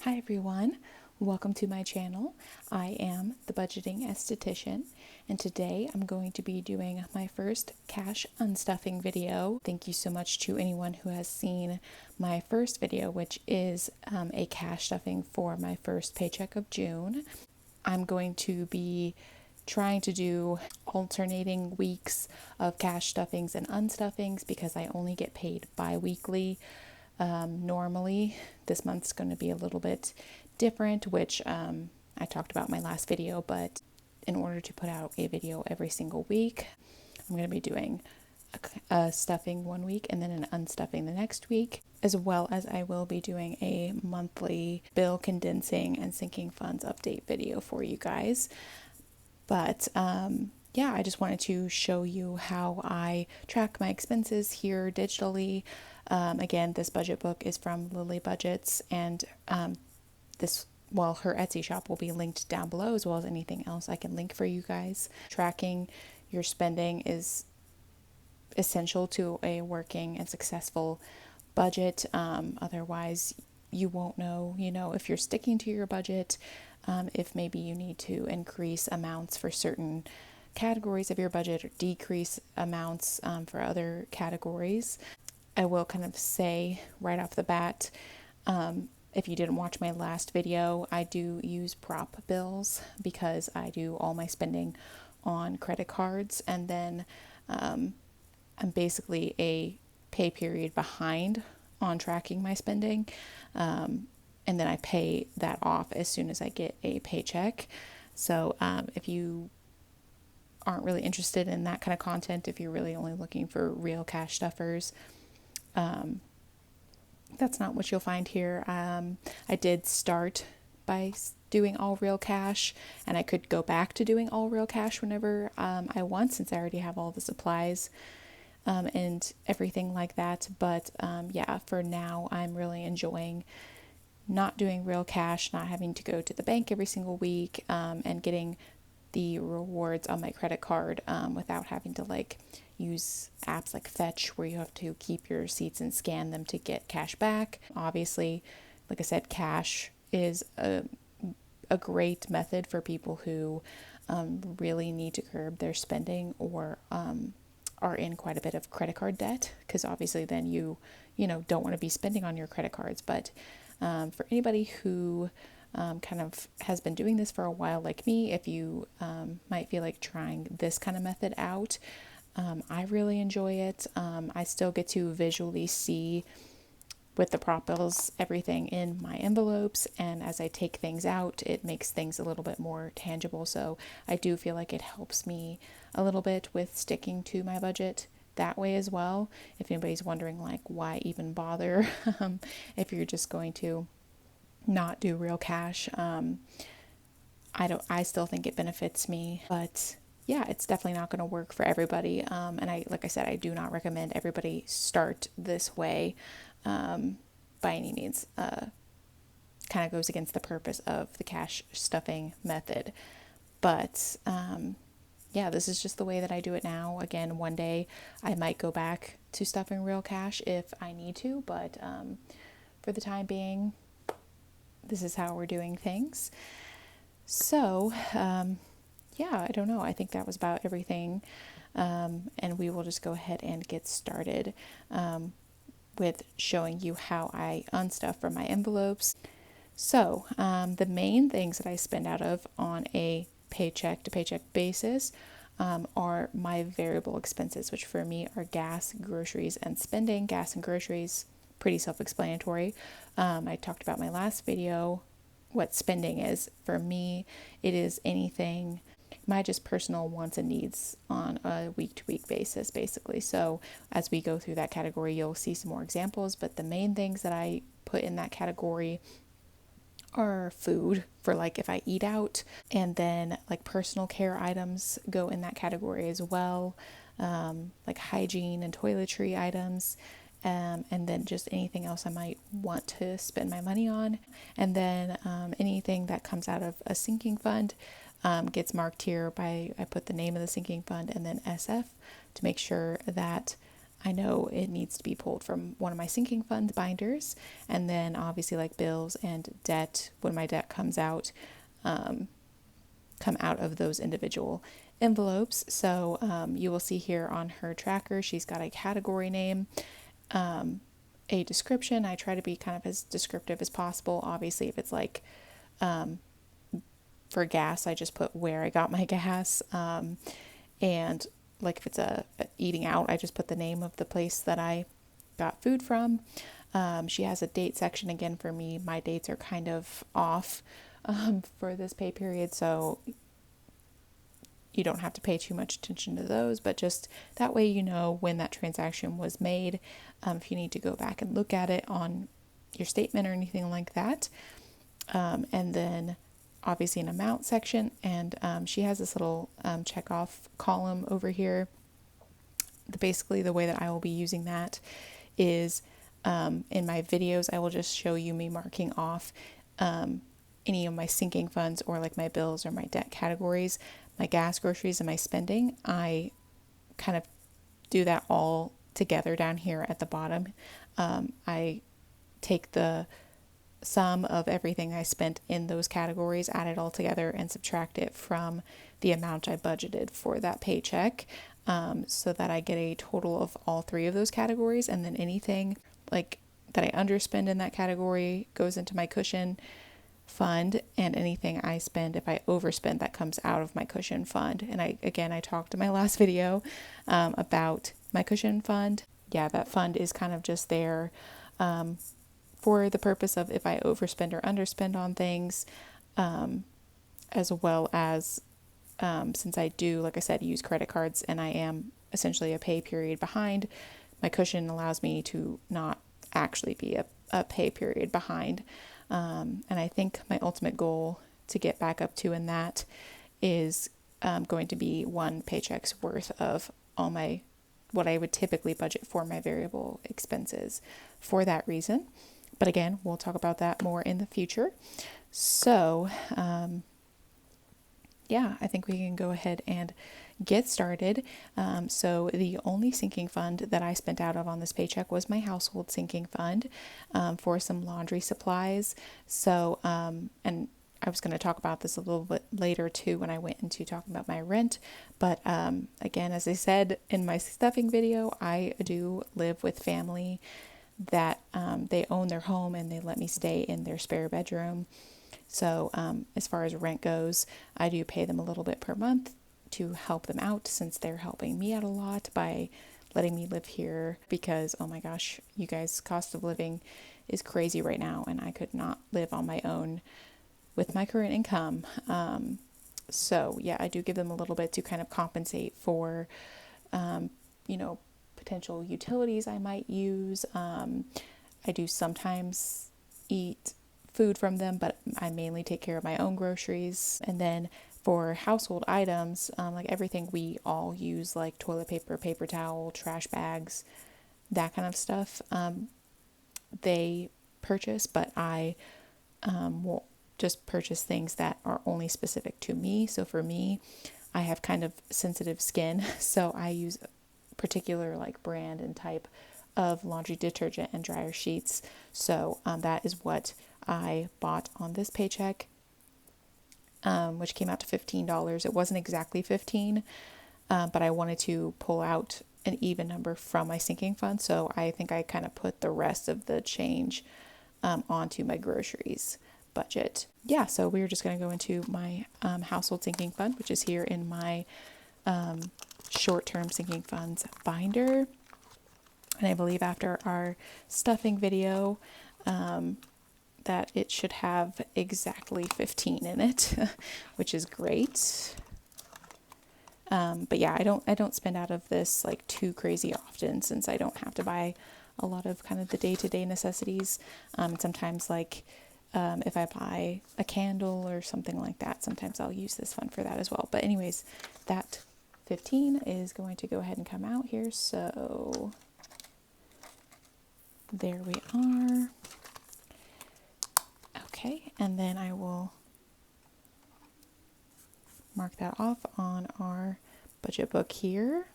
Hi everyone, welcome to my channel. I am the budgeting esthetician, and today I'm going to be doing my first cash unstuffing video. Thank you so much to anyone who has seen my first video, which is a cash stuffing for my first paycheck of June. I'm going to be trying to do alternating weeks of cash stuffings and unstuffings because I only get paid bi-weekly. Normally, this month's going to be a little bit different, which I talked about in my last video, but in order to put out a video every single week, I'm going to be doing a stuffing one week and then an unstuffing the next week, as well as I will be doing a monthly bill condensing and sinking funds update video for you guys. But yeah, I just wanted to show you how I track my expenses here digitally. Again, this budget book is from Lily Budgets, and her Etsy shop will be linked down below, as well as anything else I can link for you guys. Tracking your spending is essential to a working and successful budget. Otherwise, you won't know, if you're sticking to your budget, if maybe you need to increase amounts for certain categories of your budget or decrease amounts for other categories. I will kind of say right off the bat, if you didn't watch my last video, I do use prop bills because I do all my spending on credit cards, and then I'm basically a pay period behind on tracking my spending, and then I pay that off as soon as I get a paycheck. So if you aren't really interested in that kind of content, if you're really only looking for real cash stuffers, that's not what you'll find here. I did start by doing all real cash, and I could go back to doing all real cash whenever I want, since I already have all the supplies and everything like that. But yeah, for now, I'm really enjoying not doing real cash, not having to go to the bank every single week, and getting the rewards on my credit card without having to use apps like Fetch, where you have to keep your receipts and scan them to get cash back. Obviously, like I said, cash is a great method for people who really need to curb their spending or are in quite a bit of credit card debt, because obviously then you don't want to be spending on your credit cards. But for anybody who kind of has been doing this for a while like me, if you might feel like trying this kind of method out, I really enjoy it. I still get to visually see with the prop bills everything in my envelopes, and as I take things out, it makes things a little bit more tangible. So I do feel like it helps me a little bit with sticking to my budget that way as well. If anybody's wondering why even bother, if you're just going to not do real cash, I still think it benefits me, but yeah, it's definitely not going to work for everybody. And like I said, I do not recommend everybody start this way by any means. Kind of goes against the purpose of the cash stuffing method. But yeah, this is just the way that I do it now. Again, one day I might go back to stuffing real cash if I need to, but for the time being, this is how we're doing things. So, yeah, I don't know. I think that was about everything. And we will just go ahead and get started with showing you how I unstuff from my envelopes. So, the main things that I spend out of on a paycheck to paycheck basis are my variable expenses, which for me are gas, groceries, and spending. Gas and groceries, pretty self-explanatory. I talked about my last video what spending is. For me, it is anything, my just personal wants and needs on a week-to-week basis, basically. So as we go through that category, you'll see some more examples, but the main things that I put in that category are food, for if I eat out, and then personal care items go in that category as well, hygiene and toiletry items. And then just anything else I might want to spend my money on. And then anything that comes out of a sinking fund gets marked here I put the name of the sinking fund and then SF to make sure that I know it needs to be pulled from one of my sinking fund binders, and then obviously like bills and debt, when my debt comes out, come out of those individual envelopes. So you will see here on her tracker, she's got a category name, a description. I try to be kind of as descriptive as possible. Obviously, if it's like for gas, I just put where I got my gas. And like if it's a eating out, I just put the name of the place that I got food from. She has a date section. Again, for me, my dates are kind of off for this pay period, so you don't have to pay too much attention to those, but just that way you know when that transaction was made, if you need to go back and look at it on your statement or anything like that. And then obviously an amount section, and she has this little check off column over here. Basically the way that I will be using that is in my videos I will just show you me marking off any of my sinking funds or like my bills or my debt categories, my gas, groceries, and my spending. I kind of do that all together down here at the bottom. I take the sum of everything I spent in those categories, add it all together, and subtract it from the amount I budgeted for that paycheck, so that I get a total of all three of those categories. And then anything like that I underspend in that category goes into my cushion fund, and anything I spend, if I overspend, that comes out of my cushion fund. And I talked in my last video about my cushion fund. Yeah, that fund is kind of just there for the purpose of if I overspend or underspend on things, as well as since I do, like I said, use credit cards and I am essentially a pay period behind, my cushion allows me to not actually be a pay period behind. And I think my ultimate goal to get back up to in that is going to be one paycheck's worth of all my, what I would typically budget for my variable expenses for that reason. But again, we'll talk about that more in the future. So, yeah, I think we can go ahead and get started. So the only sinking fund that I spent out of on this paycheck was my household sinking fund for some laundry supplies. So, and I was going to talk about this a little bit later too when I went into talking about my rent. But again, as I said in my stuffing video, I do live with family that they own their home and they let me stay in their spare bedroom. So as far as rent goes, I do pay them a little bit per month to help them out, since they're helping me out a lot by letting me live here, because oh my gosh, you guys, cost of living is crazy right now and I could not live on my own with my current income. So yeah, I do give them a little bit to kind of compensate for potential utilities I might use. I do sometimes eat food from them, but I mainly take care of my own groceries. And then for household items, like everything we all use, like toilet paper, paper towel, trash bags, that kind of stuff, they purchase, but I will just purchase things that are only specific to me. So for me, I have kind of sensitive skin, so I use a particular like brand and type of laundry detergent and dryer sheets. So that is what I bought on this paycheck, which came out to $15. It wasn't exactly 15, but I wanted to pull out an even number from my sinking fund. So I think I kind of put the rest of the change onto my groceries budget. Yeah, so we're just going to go into my household sinking fund, which is here in my short-term sinking funds binder. And I believe after our stuffing video, that it should have exactly 15 in it, which is great. But yeah, I don't spend out of this like too crazy often, since I don't have to buy a lot of kind of the day-to-day necessities. And sometimes like if I buy a candle or something like that, sometimes I'll use this fund for that as well. But anyways, that 15 is going to go ahead and come out here. So there we are. Okay, and then I will mark that off on our budget book here.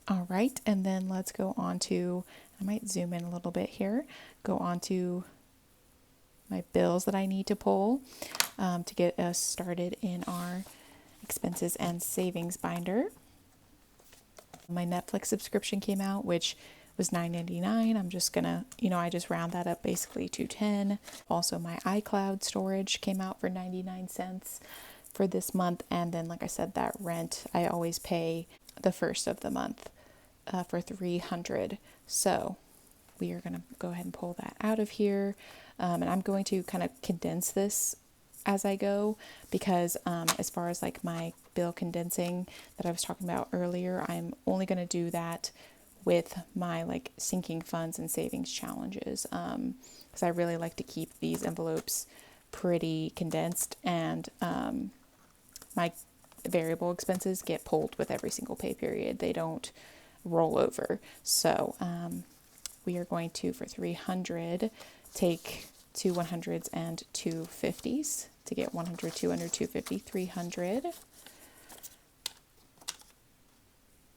All right, and then let's go on to, I might zoom in a little bit here, go on to my bills that I need to pull to get us started in our expenses and savings binder. My Netflix subscription came out, which was $9.99. I'm just gonna, I just round that up basically to 10. Also, my iCloud storage came out for 99 cents for this month. And then, like I said, that rent, I always pay the first of the month for $300. So we are gonna go ahead and pull that out of here. And I'm going to kind of condense this as I go because as far as like my bill condensing that I was talking about earlier, I'm only going to do that with my like sinking funds and savings challenges because I really like to keep these envelopes pretty condensed, and my variable expenses get pulled with every single pay period. They don't roll over. So we are going to, for 300, take 2 100s and 2 50s to get 100, 200, 250, 300.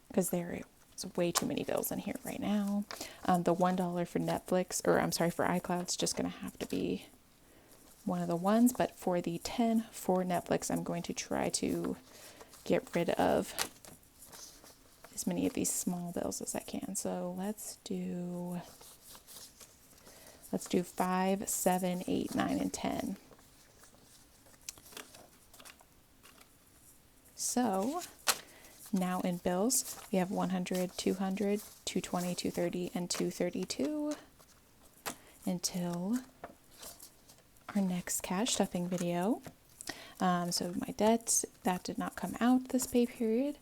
Because there is way too many bills in here right now. The $1 for Netflix, or I'm sorry, for iCloud, is just going to have to be one of the ones. But for the 10 for Netflix, I'm going to try to get rid of as many of these small bills as I can. So let's do 5, 7, 8, 9, and 10. So now in bills, we have 100, 200, 220, 230, and 232 until our next cash stuffing video. So my debts, that did not come out this pay period.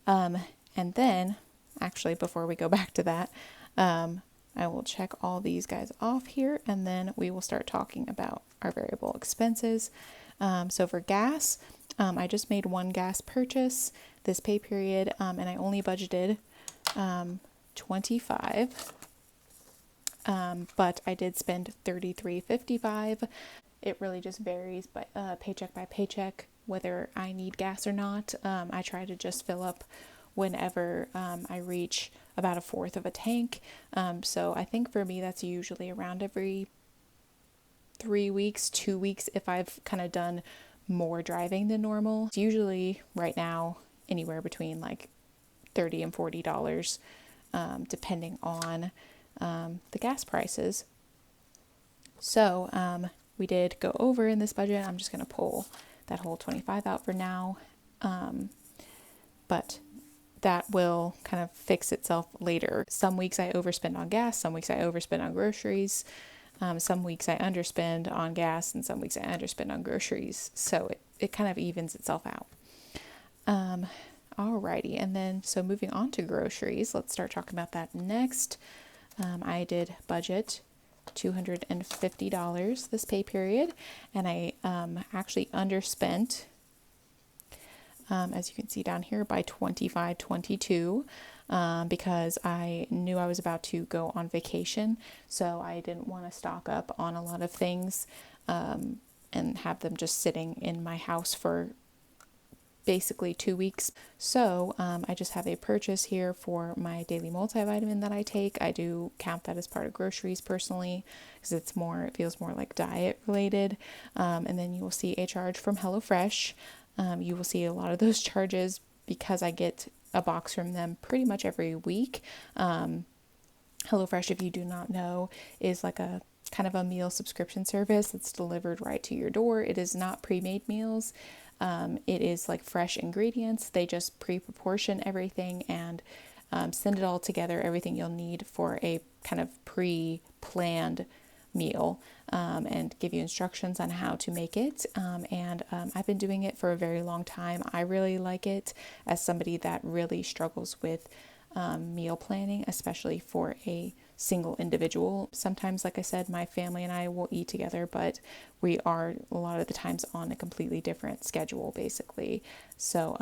And then, actually, before we go back to that, I will check all these guys off here, and then we will start talking about our variable expenses. So for gas, I just made one gas purchase this pay period, and I only budgeted $25, but I did spend $33.55. It really just varies by paycheck by paycheck whether I need gas or not. I try to just fill up whenever I reach about a fourth of a tank. So I think for me that's usually around every 3 weeks, 2 weeks if I've kind of done more driving than normal. It's usually right now anywhere between like $30 and $40, depending on the gas prices. So we did go over in this budget. I'm just going to pull that whole 25 out for now. But that will kind of fix itself later. Some weeks I overspend on gas, some weeks I overspend on groceries. Some weeks I underspend on gas, and some weeks I underspend on groceries. So it kind of evens itself out. Alrighty, and then so moving on to groceries, let's start talking about that next. I did budget $250 this pay period, and I actually underspent, as you can see down here, by $25.22. Because I knew I was about to go on vacation, so I didn't want to stock up on a lot of things and have them just sitting in my house for basically 2 weeks. So I just have a purchase here for my daily multivitamin that I take. I do count that as part of groceries personally because it feels more like diet related. And then you will see a charge from HelloFresh. You will see a lot of those charges because I get a box from them pretty much every week. HelloFresh, if you do not know, is like a kind of a meal subscription service that's delivered right to your door. It is not pre-made meals. It is like fresh ingredients. They just pre-proportion everything and send it all together, everything you'll need for a kind of pre-planned meal, and give you instructions on how to make it. And I've been doing it for a very long time. I really like it as somebody that really struggles with meal planning, especially for a single individual. Sometimes, like I said, my family and I will eat together, but we are a lot of the times on a completely different schedule, basically. So,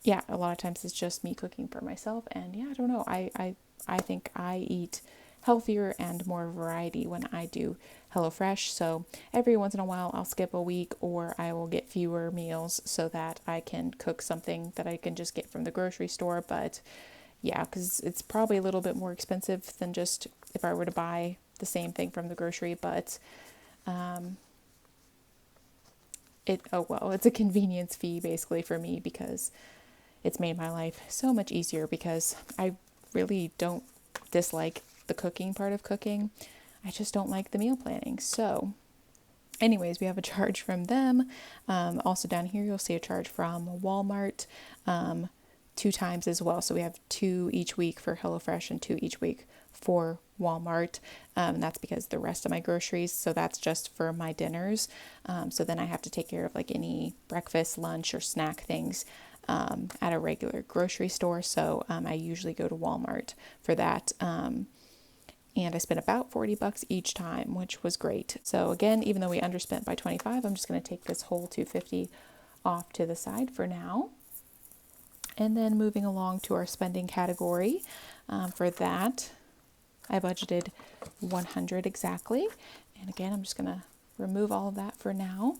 yeah, a lot of times it's just me cooking for myself. And yeah, I don't know. I think I eat healthier and more variety when I do HelloFresh. So every once in a while I'll skip a week, or I will get fewer meals so that I can cook something that I can just get from the grocery store. But yeah, because it's probably a little bit more expensive than just if I were to buy the same thing from the grocery. But it's a convenience fee basically for me, because it's made my life so much easier, because I really don't dislike the cooking part of cooking. I just don't like the meal planning. So anyways, we have a charge from them. Also down here, you'll see a charge from Walmart 2 times as well. So we have 2 each week for HelloFresh and 2 each week for Walmart. That's because the rest of my groceries, so that's just for my dinners. So then I have to take care of like any breakfast, lunch, or snack things at a regular grocery store. So I usually go to Walmart for that. And I spent about $40 each time, which was great. So again, even though we underspent by $25, I'm just going to take this whole $250 off to the side for now. And then moving along to our spending category, for that, I budgeted $100 exactly. And again, I'm just going to remove all of that for now.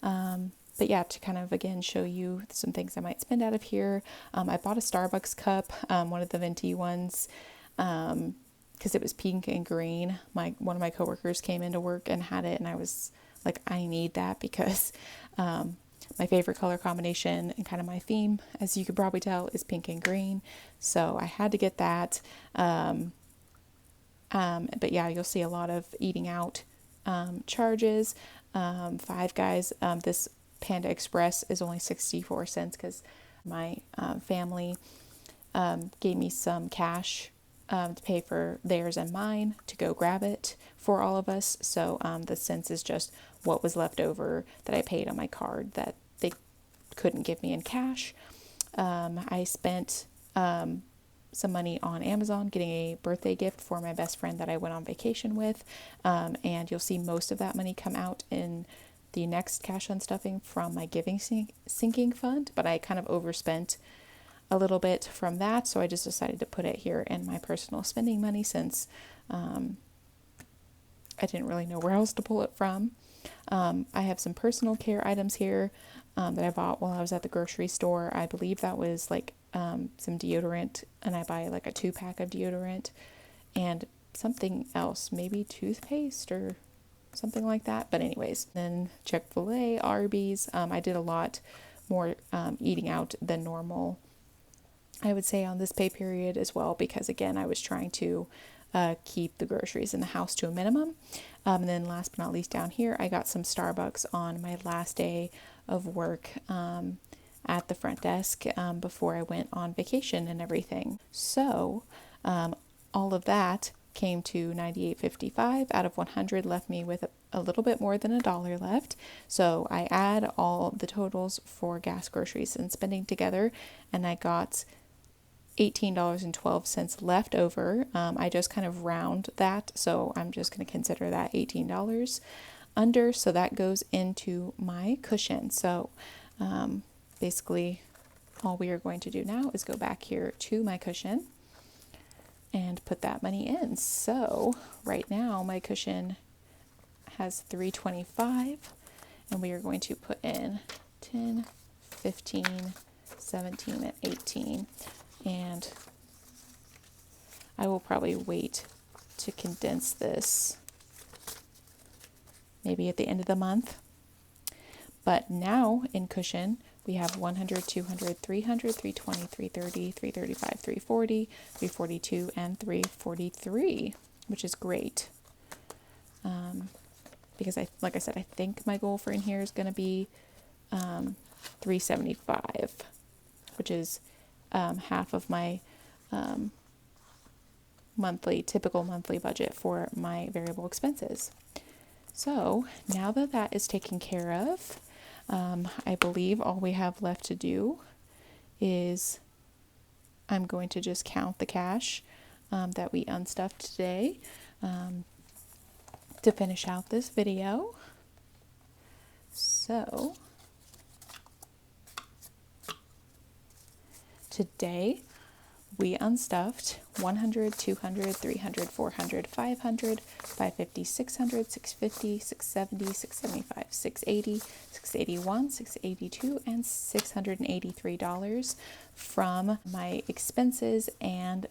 But yeah, to kind of, again, show you some things I might spend out of here. I bought a Starbucks cup, one of the venti ones, because it was pink and green. One of my coworkers came into work and had it, and I was like, I need that, because my favorite color combination and kind of my theme, as you could probably tell, is pink and green. So I had to get that. But yeah, you'll see a lot of eating out charges. Five Guys, this Panda Express is only 64 cents because my family gave me some cash to pay for theirs and mine to go grab it for all of us. So the cents is just what was left over that I paid on my card that they couldn't give me in cash. I spent some money on Amazon getting a birthday gift for my best friend that I went on vacation with. And you'll see most of that money come out in the next cash unstuffing from my giving sinking fund, but I kind of overspent a little bit from that, so I just decided to put it here in my personal spending money, since I didn't really know where else to pull it from. I have some personal care items here that I bought while I was at the grocery store. I believe that was like some deodorant, and I buy like a 2-pack of deodorant and something else, maybe toothpaste or something like that. But anyways, then Chick-fil-A, Arby's. I did a lot more eating out than normal, I would say, on this pay period as well, because again, I was trying to keep the groceries in the house to a minimum. And then last but not least, down here, I got some Starbucks on my last day of work at the front desk before I went on vacation and everything. So all of that came to $98.55 out of 100, left me with a little bit more than $1 left. So I add all the totals for gas, groceries, and spending together, and I got $18.12 left over. I just kind of round that, so I'm just going to consider that $18 under. So that goes into my cushion. So basically all we are going to do now is go back here to my cushion and put that money in. So right now my cushion has $3.25, and we are going to put in 10, 15, 17, and 18. And I will probably wait to condense this maybe at the end of the month. But now in cushion, we have 100, 200, 300, 320, 330, 335, 340, 342, and 343, which is great. Because like I said, I think my goal for in here is going to be 375, which is half of my typical monthly budget for my variable expenses. So now that that is taken care of, I believe all we have left to do is I'm going to just count the cash that we unstuffed today to finish out this video. So today we unstuffed 100, 200, 300, 400, 500, 550, 600, 650, 670, 675, 680, 681, 682, and $683 from my expenses and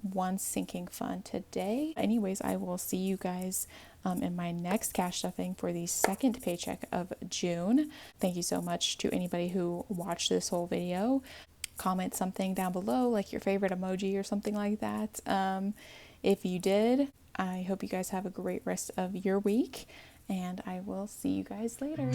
one sinking fund today. Anyways, I will see you guys in my next cash stuffing for the second paycheck of June. Thank you so much to anybody who watched this whole video. Comment something down below, like your favorite emoji or something like that. If you did, I hope you guys have a great rest of your week, and I will see you guys later.